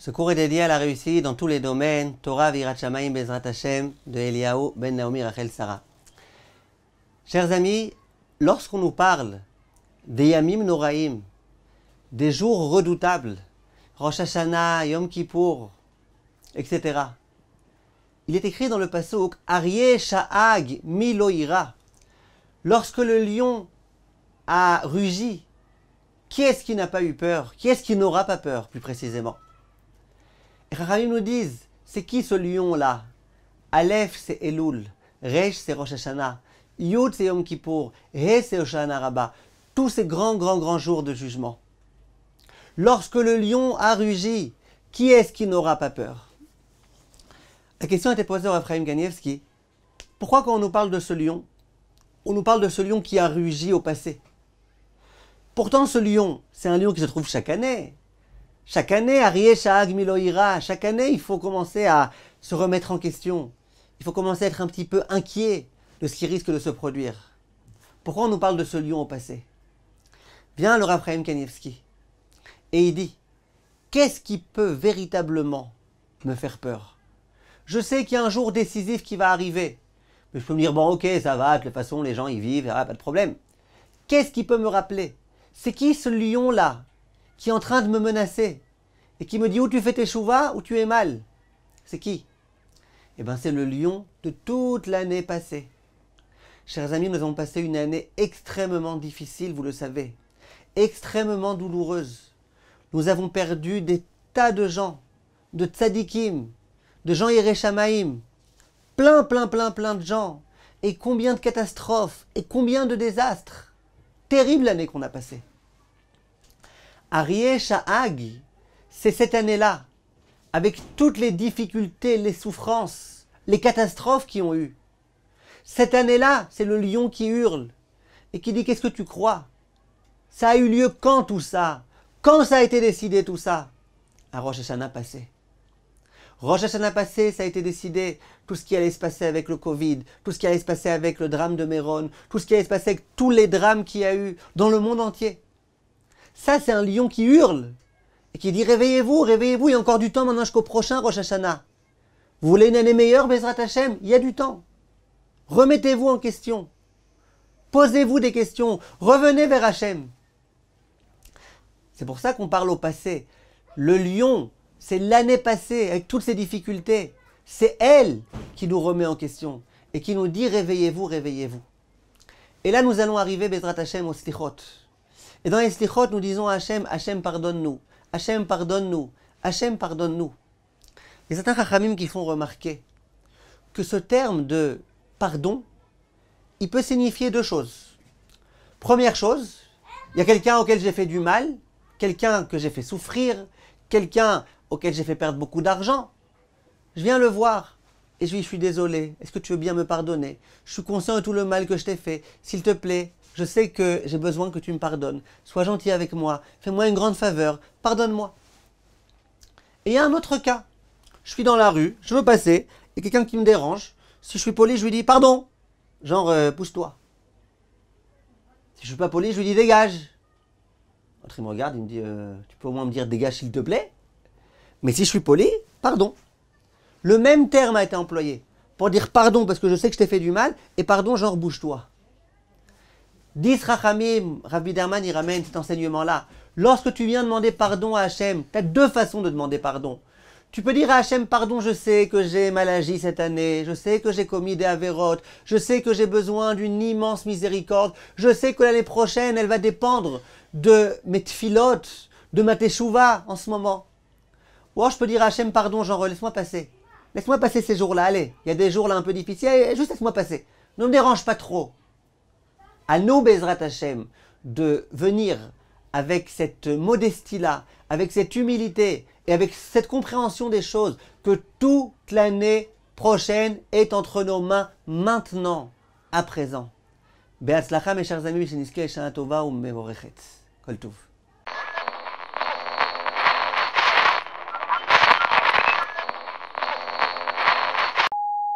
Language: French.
Ce cours est dédié à la réussite dans tous les domaines, Torah, Virat Shamayim, Bezrat Hashem, de Eliyahu ben Naomi Rachel Sarah. Chers amis, lorsqu'on nous parle des Yamim Noraim, des jours redoutables, Rosh Hashanah, Yom Kippour, etc., il est écrit dans le passouk Aryeh Sha'ag Milo Ira. Lorsque le lion a rugi, qui est-ce qui n'a pas eu peur? Qui est-ce qui n'aura pas peur, plus précisément? Et Chachamim nous disent, c'est qui ce lion-là? Aleph, c'est Elul. Resh, c'est Rosh Hashanah. Yud, c'est Yom Kippour. He, c'est Hoshana Rabbah. Tous ces grands jours de jugement. Lorsque le lion a rugi, qui est-ce qui n'aura pas peur? La question a été posée au Raphaël Ganievski. Pourquoi quand on nous parle de ce lion, on nous parle de ce lion qui a rugi au passé? Pourtant, ce lion, c'est un lion qui se trouve chaque année. Chaque année, Aryeh Sha'ag Milo Ira, chaque année, il faut commencer à se remettre en question. Il faut commencer à être un petit peu inquiet de ce qui risque de se produire. Pourquoi on nous parle de ce lion au passé? Vient le Rav Chaim Kanievski et il dit, qu'est-ce qui peut véritablement me faire peur? Je sais qu'il y a un jour décisif qui va arriver. Mais je peux me dire, bon ok, ça va, de toute façon les gens y vivent, pas de problème. Qu'est-ce qui peut me rappeler? C'est qui ce lion-là qui est en train de me menacer et qui me dit où tu fais tes chouvas, où tu es mal? C'est qui? Eh bien c'est le lion de toute l'année passée. Chers amis, nous avons passé une année extrêmement difficile, vous le savez, extrêmement douloureuse. Nous avons perdu des tas de gens, de tzadikim, de gens Yerei Shamayim, plein de gens. Et combien de catastrophes, et combien de désastres. Terrible l'année qu'on a passée. Aryeh Sha'ag, c'est cette année-là, avec toutes les difficultés, les souffrances, les catastrophes qui ont eu. Cette année-là, c'est le lion qui hurle et qui dit « Qu'est-ce que tu crois? Ça a eu lieu quand tout ça? Quand ça a été décidé tout ça ?» À Rosh Hashanah passé. Rosh Hashanah passé, ça a été décidé tout ce qui allait se passer avec le Covid, tout ce qui allait se passer avec le drame de Méron, tout ce qui allait se passer avec tous les drames qu'il y a eu dans le monde entier. Ça, c'est un lion qui hurle et qui dit « Réveillez-vous, réveillez-vous, il y a encore du temps maintenant jusqu'au prochain Rosh Hashanah. Vous voulez une année meilleure, Bezrat Hashem? Il y a du temps. Remettez-vous en question. Posez-vous des questions. Revenez vers Hashem. » C'est pour ça qu'on parle au passé. Le lion, c'est l'année passée avec toutes ces difficultés. C'est elle qui nous remet en question et qui nous dit « Réveillez-vous, réveillez-vous. » Et là, nous allons arriver, Bezrat Hashem, au Slichot. Et dans les Slichot, nous disons à Hashem, Hashem pardonne-nous, Hashem pardonne-nous, Hashem pardonne-nous. Il y a certains Chachamim qui font remarquer que ce terme de pardon, il peut signifier deux choses. Première chose, il y a quelqu'un auquel j'ai fait du mal, quelqu'un que j'ai fait souffrir, quelqu'un auquel j'ai fait perdre beaucoup d'argent. Je viens le voir et je lui dis, je suis désolé, est-ce que tu veux bien me pardonner? Je suis conscient de tout le mal que je t'ai fait, s'il te plaît. Je sais que j'ai besoin que tu me pardonnes. Sois gentil avec moi. Fais-moi une grande faveur. Pardonne-moi. Et il y a un autre cas. Je suis dans la rue, je veux passer, et quelqu'un qui me dérange. Si je suis poli, je lui dis pardon. Genre, pousse-toi. Si je suis pas poli, je lui dis dégage. L'autre, il me regarde, il me dit tu peux au moins me dire dégage s'il te plaît. Mais si je suis poli, pardon. Le même terme a été employé pour dire pardon parce que je sais que je t'ai fait du mal, et pardon, genre bouge-toi. 10 Rachamim, Rav Biderman, il ramène cet enseignement-là. Lorsque tu viens demander pardon à Hachem, tu as deux façons de demander pardon. Tu peux dire à Hachem, pardon, je sais que j'ai mal agi cette année, je sais que j'ai commis des avérotes, je sais que j'ai besoin d'une immense miséricorde, je sais que l'année prochaine, elle va dépendre de mes tfilotes, de ma teshuva en ce moment. Ou alors je peux dire à Hachem, pardon, genre, laisse-moi passer. Laisse-moi passer ces jours-là, allez. Il y a des jours là un peu difficiles, juste laisse-moi passer. Ne me dérange pas trop. À nous, Bezrat Hashem, de venir avec cette modestie-là, avec cette humilité et avec cette compréhension des choses, que toute l'année prochaine est entre nos mains maintenant, à présent. Be'atzlacha, mes chers amis, sheniske shana tova u'mevorechet. Kol tov.